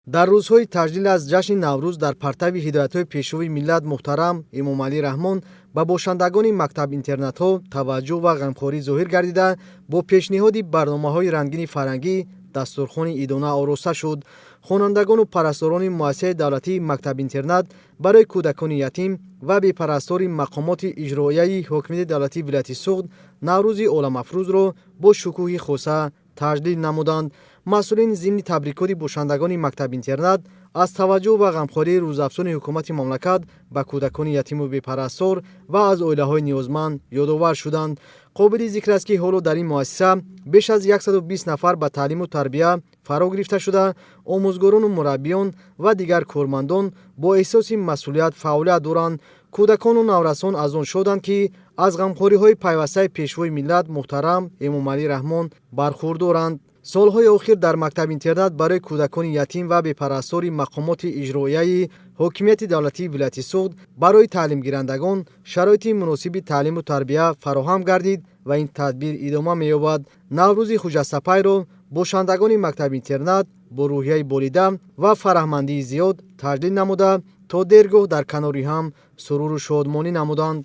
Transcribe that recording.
дар рӯзҳои таҷлил аз ҷашни Наврӯз дар партави ҳидоятҳои пешвои миллат муҳтарам Эмомалӣ Раҳмон ба бошандагони мактаб-интернатҳо таваҷҷӯҳ ва ғамхорӣ зоҳир гардида, бо пешниҳоди барномаҳои рангини фарҳангӣ дастурхони идона ороста шуд. хонандагону парасторони муассисаи давлатии мактаб-интернат барои кӯдакони ятим ва бепарастори мақомоти иҷроияи ҳокимияти давлатии вилояти Суғд Наврӯзи оламафрӯзро бо шукӯҳи хоса таҷлил намуданд. масъулини зимни табрикоти бошандагони мактаб-интернат аз таваҷҷӯҳ ва ғамхории рӯзафзуни ҳукумати мамлакат ба кӯдакони ятиму бепарастор ва аз оилаҳои ниёзманд ёдовар шуданд. қобили зикр аст, ки ҳоло дар ин муассиса беш аз 120 нафар ба таълиму тарбия фаро гирифта шуда, омӯзгорону мураббиён ва дигар кормандон бо эҳсоси масъулият фаъолият доранд. кӯдакону наврасон аз он шоданд, ки аз ғамхориҳои пайвастаи пешвои миллат муҳтарам Эмомалӣ Раҳмон бархурдоранд. солҳои охир дар мактаб-интернат барои кӯдакони ятим ва бепарастори мақомоти иҷроияи ҳокимияти давлатии вилояти Суғд барои таълимгирандагон шароити муносиби таълиму тарбия фароҳам гардид ва ин тадбир идома меёбад. Наврӯзи хуҷастапайро бошандагони мактаб-интернат бо рӯҳияи болида ва фараҳмандии зиёд таҷлил намуда, то дергоҳ дар канори ҳам суруру шодмонӣ намуданд.